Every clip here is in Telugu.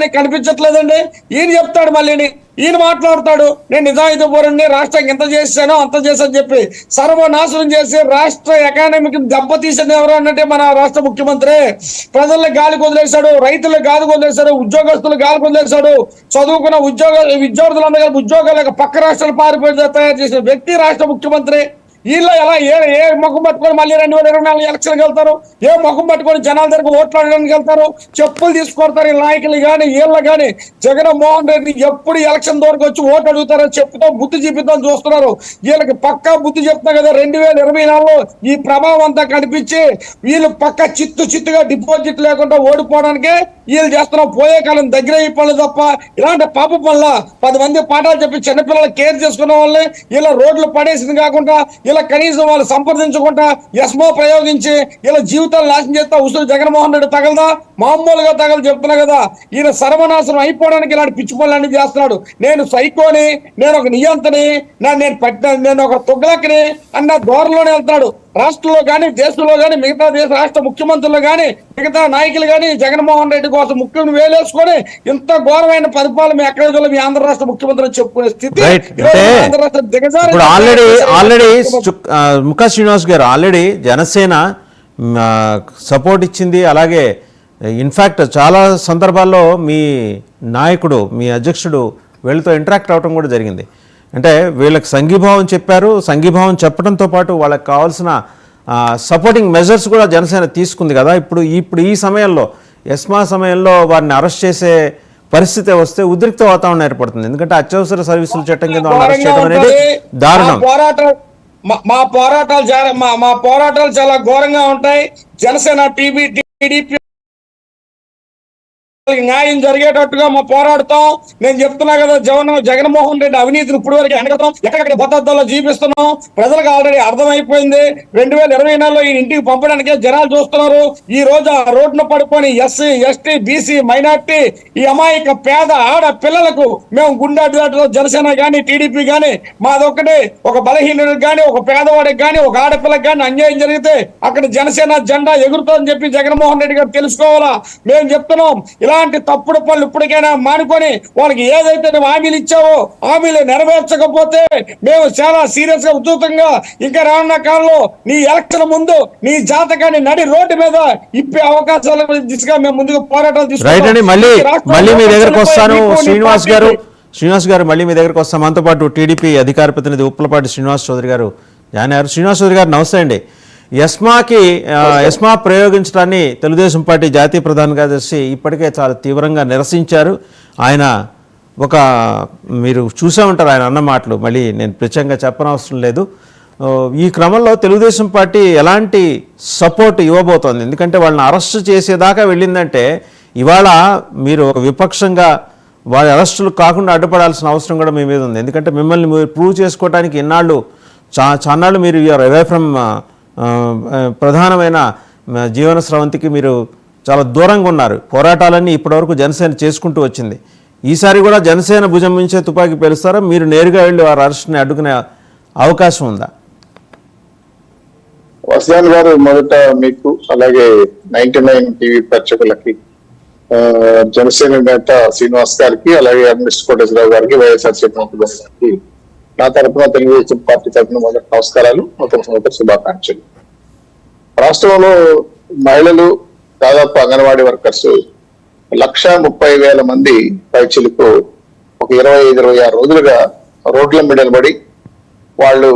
ఆయనకి కనిపించట్లేదండి. ఈయన చెప్తాడు, మళ్ళీ ఈయన మాట్లాడతాడు, నేను నిజాయితీ పరుణ్ణి, రాష్ట్రం ఎంత చేశానో అంత చేశాను చెప్పి సర్వనాశనం చేసి రాష్ట్ర ఎకానమీకి దెబ్బతీసింది ఎవరు అన్నట్టే మన రాష్ట్ర ముఖ్యమంత్రి. ప్రజల్ని గాలికి వదిలేశాడు, రైతులకు గాలికి వదిలేశాడు, ఉద్యోగస్తులు గాలికి వదిలేశాడు, చదువుకున్న విద్యార్థులందరూ ఉద్యోగాలకు పక్క రాష్ట్రాలు పారిపోయి తయారు చేసిన వ్యక్తి రాష్ట్ర ముఖ్యమంత్రి. వీళ్ళు ఎలా ఏ ముఖం పట్టుకొని మళ్ళీ 2024 ఎలక్షన్కి వెళ్తారు? ఏ ముఖం పట్టుకొని జనాల దగ్గర ఓట్లు అడగడానికి వెళ్తారు? చెప్పులు తీసుకొడతారు ఈ నాయకులు కానీ వీళ్ళు కానీ. జగన్మోహన్ రెడ్డి ఎప్పుడు ఎలక్షన్ దూరకు వచ్చి ఓటు అడుగుతారో చెప్తూ బుద్ధి చూపిద్దాం చూస్తున్నారు. వీళ్ళకి పక్కా బుద్ధి చెప్తున్నా కదా, 2024లో ఈ ప్రభావం అంతా కనిపించి వీళ్ళు పక్క చిత్తుగా డిపాజిట్ లేకుండా ఓడిపోవడానికే వీళ్ళు చేస్తున్న పోయే కాలం దగ్గర అయిపోలేదు తప్ప ఇలాంటి పాప పనుల 10 మంది పాఠాలు చెప్పి చిన్నపిల్లలు కేర్ చేసుకున్న వాళ్ళని ఇలా రోడ్లు పడేసింది కాకుండా ఇలా కనీసం వాళ్ళు సంప్రదించకుండా ఎస్మో ప్రయోగించి ఇలా జీవితాలు నాశనం చేస్తా ఉసురు జగన్మోహన్ రెడ్డి తగలదా? మామూలుగా తగలు చెప్తున్నా కదా. ఈయన సర్వనాశనం అయిపోవడానికి ఇలాంటి పిచ్చి పనులన్నీ చేస్తున్నాడు. నేను సైకోని, నేను ఒక నియంతని, నేను ఒక తుగ్లక్ని అన్న ధోరణిలోనే వెళ్తున్నాడు. రాష్ట్రంలో కానీ దేశంలో కానీ మిగతా రాష్ట్ర ముఖ్యమంత్రులు కానీ మిగతా నాయకులు కానీ జగన్మోహన్ రెడ్డి కోసం ముఖ్యుని వేలేసుకొని ఇంత ఘోరమైన పరిపాలన ఎక్కడ మీ ఆంధ్ర రాష్ట్ర ముఖ్యమంత్రి చెప్పుకునే స్థితి ఆల్రెడీ ముఖ శ్రీనివాస్ గారు ఆల్రెడీ జనసేన సపోర్ట్ ఇచ్చింది. అలాగే ఇన్ఫ్యాక్ట్ చాలా సందర్భాల్లో మీ నాయకుడు, మీ అధ్యక్షుడు వీళ్ళతో ఇంటరాక్ట్ అవ్వడం కూడా జరిగింది. అంటే వీళ్ళకి సంఘీభావం చెప్పారు. సంఘీభావం చెప్పడంతో పాటు వాళ్ళకి కావాల్సిన సపోర్టింగ్ మెజర్స్ కూడా జనసేన తీసుకుంది కదా. ఇప్పుడు ఈ సమయంలో ఎస్మా సమయంలో వారిని అరెస్ట్ చేసే పరిస్థితి వస్తే ఉద్రిక్త వాతావరణం ఏర్పడుతుంది. ఎందుకంటే అత్యవసర సర్వీసుల చట్టం కింద అరెస్ట్ చేయడం అనేది దారుణం. మా పోరాటాలు చాలా ఘోరంగా ఉంటాయి. జనసేన టీడీపీ న్యాయం జరిగేటట్టుగా మా పోరాడతాం. నేను చెప్తున్నా కదా, జగన్మోహన్ రెడ్డి అవినీతిని ఇప్పుడు వరకు వెనకతాం, ఎక్కడెక్కడ భద్రతలో చూపిస్తున్నాం. ప్రజలకు ఆల్రెడీ అర్థమైపోయింది. 2024లో ఈ ఇంటికి పంపడానికే జనాలు చూస్తున్నారు. ఈ రోజు ఆ రోడ్డును పడుకొని ఎస్సీ, ఎస్టీ, బీసీ, మైనార్టీ, ఈ అమాయక పేద ఆడ పిల్లలకు మేము గుండెలో జనసేన గాని టీడీపీ గాని మాదొక్కటి ఒక బలహీనుడికి గాని ఒక పేదవాడికి గాని ఒక ఆడపిల్లకి గాని అన్యాయం జరిగితే అక్కడ జనసేన జెండా ఎగురుతుందని చెప్పి జగన్మోహన్ రెడ్డి గారు తెలుసుకోవాలా. మేము చెప్తున్నాం, ఇలాంటి తప్పుడు పనులు ఇప్పటికైనా మానుకొని వాళ్ళకి ఏదైతే నువ్వు హామీలు ఇచ్చావో హామీలు నెరవేర్చకపోతే మేము చాలా సీరియస్ గా ఉధృతంగా ఇంకా రానున్న కాలంలో నీ ఎలక్షన్ ముందు నీ జాతకాన్ని నడి రోడ్డు మీద ఇప్పే అవకాశాల దిశగా మేము ముందుకు పోరాటాలు తీసుకుంటాం. మళ్ళీ మీ దగ్గరకు వస్తాను శ్రీనివాస్ గారు, మళ్ళీ మీ దగ్గరకు వస్తాం. మనతో పాటు టీడీపీ అధికార ప్రతినిధి ఉప్పలపాటి శ్రీనివాస్ చౌదరి గారు జాయిన్ అయ్యారు. శ్రీనివాస్ చౌదరి గారు నమస్తే అండి. ఎస్మా ప్రయోగించడాన్ని తెలుగుదేశం పార్టీ జాతీయ ప్రధాన కార్యదర్శి ఇప్పటికే చాలా తీవ్రంగా నిరసించారు. ఆయన మీరు చూసే ఉంటారు ఆయన అన్న మాటలు, మళ్ళీ నేను ప్రత్యేకంగా చెప్పనవసరం లేదు. ఈ క్రమంలో తెలుగుదేశం పార్టీ ఎలాంటి సపోర్ట్ ఇవ్వబోతోంది? ఎందుకంటే వాళ్ళని అరెస్ట్ చేసేదాకా వెళ్ళిందంటే ఇవాళ మీరు ఒక విపక్షంగా వాళ్ళ అరెస్టులు కాకుండా అడ్డుపడాల్సిన అవసరం కూడా మీ మీద ఉంది. ఎందుకంటే మిమ్మల్ని మీరు ప్రూవ్ చేసుకోవడానికి చాన్నాళ్ళు మీరు యూఆర్ అవే ఫ్రమ్ ప్రధానమైన జీవన స్రవంతికి మీరు చాలా దూరంగా ఉన్నారు. పోరాటాలన్నీ ఇప్పటివరకు జనసేన చేసుకుంటూ వచ్చింది. ఈసారి కూడా జనసేన భుజం మించే తుపాకీ పేలుస్తారా? మీరు నేరుగా వెళ్ళి వారి అరెస్ట్ని అడ్డుకునే అవకాశం ఉందా? వసంత్ గారు, మొదట మీకు అలాగే 99 టీవీ ప్రేక్షకులకి, జనసేన నేత శ్రీనివాస్ గారికి, అలాగే అడ్మినిస్ట్రేటర్ కోటేశ్వరరావు గారికి, వైఎస్ఆర్సీపీ గారికి నా తరఫున తెలుగుదేశం పార్టీ తరఫున మొదటి నమస్కారాలు, మొదటి శుభాకాంక్షలు. రాష్ట్రంలో మహిళలు దాదాపు అంగన్వాడీ వర్కర్స్ 1,30,000 మంది పైచిలకు ఒక 25-26 రోజులుగా రోడ్ల మీద నిలబడి వాళ్ళు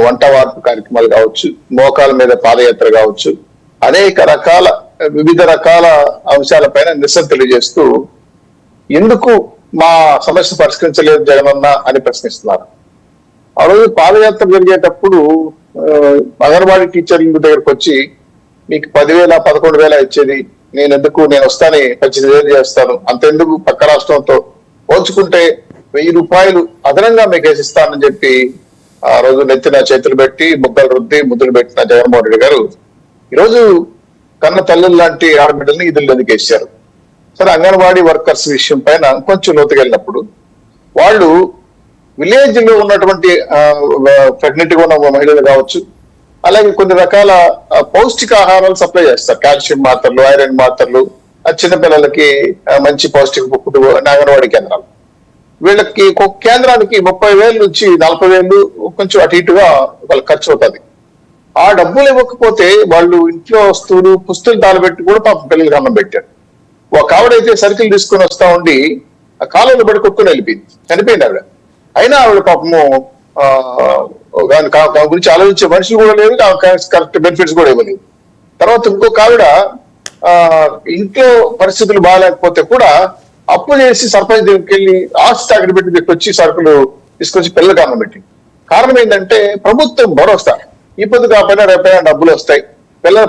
వంట వార్పు కార్యక్రమాలు కావచ్చు, మోకాల మీద పాదయాత్ర కావచ్చు, వివిధ రకాల అంశాలపైన నిరసన తెలియజేస్తూ ఎందుకు మా సమస్య పరిష్కరించలేదు జగనన్న అని ప్రశ్నిస్తున్నారు. ఆ రోజు పాదయాత్ర జరిగేటప్పుడు అంగన్వాడీ టీచర్ల దగ్గరకు వచ్చి మీకు 10,000, 11,000 ఇచ్చేది నేను వస్తాను 18,000 చేస్తాను, అంతెందుకు పక్క రాష్ట్రంతో పోల్చుకుంటే 1,000 రూపాయలు అదనంగా మీకు వేసిస్తానని చెప్పి ఆ రోజు నెత్తిన చేతులు పెట్టి ముద్దులు పెట్టిన జగన్మోహన్ రెడ్డి గారు ఈరోజు కన్న తల్లులు లాంటి ఆడబిడ్డల్ని ఇదులు ఎదిగేశారు. సరే, అంగన్వాడీ వర్కర్స్ విషయం పైన కొంచెం లోతుకెళ్ళినప్పుడు వాళ్ళు విలేజ్ లో ఉన్నటువంటి ప్రెగ్నెంట్గా ఉన్న మహిళలు కావచ్చు, అలాగే కొన్ని రకాల పౌష్టికాహారాలు సప్లై చేస్తారు. కాల్షియం మాత్రలు, ఐరన్ మాత్రలు, చిన్నపిల్లలకి మంచి పౌష్టిక ఫుడ్ అంగన్వాడీ కేంద్రాలు. వీళ్ళకి ఒక్కొక్క కేంద్రానికి 30,000 నుంచి 40,000 కొంచెం అటు ఇటుగా వాళ్ళకి ఖర్చు అవుతుంది. ఆ డబ్బులు ఇవ్వకపోతే వాళ్ళు ఇంట్లో వస్తువులు పుస్తలు తాళబెట్టి కూడా పాపం పిల్లలకి అన్నం పెట్టారు. ఒక ఆవిడైతే సరుకులు తీసుకుని వస్తా ఉండి ఆ కాలంలో పడి కొట్టుకుని చనిపోయింది ఆవిడ. అయినా ఆవిడ పాపము దాని గురించి ఆలోచించే మనుషులు కూడా లేదు, కరెక్ట్ బెనిఫిట్స్ కూడా ఇవ్వలేదు. తర్వాత ఇంకొక ఆవిడ ఇంట్లో పరిస్థితులు బాగాలేకపోతే కూడా అప్పు చేసి సర్పంచ్ దగ్గరికి వెళ్ళి ఆస్తి అక్కడ పెట్టి తీసుకొచ్చి సరుకులు తీసుకొచ్చి పిల్లలకు అన్నం పెట్టింది. కారణం ఏంటంటే ప్రభుత్వం భరోసా, ఈ పొద్దు కాకపోయినా రేపైనా డబ్బులు వస్తాయి, పిల్లల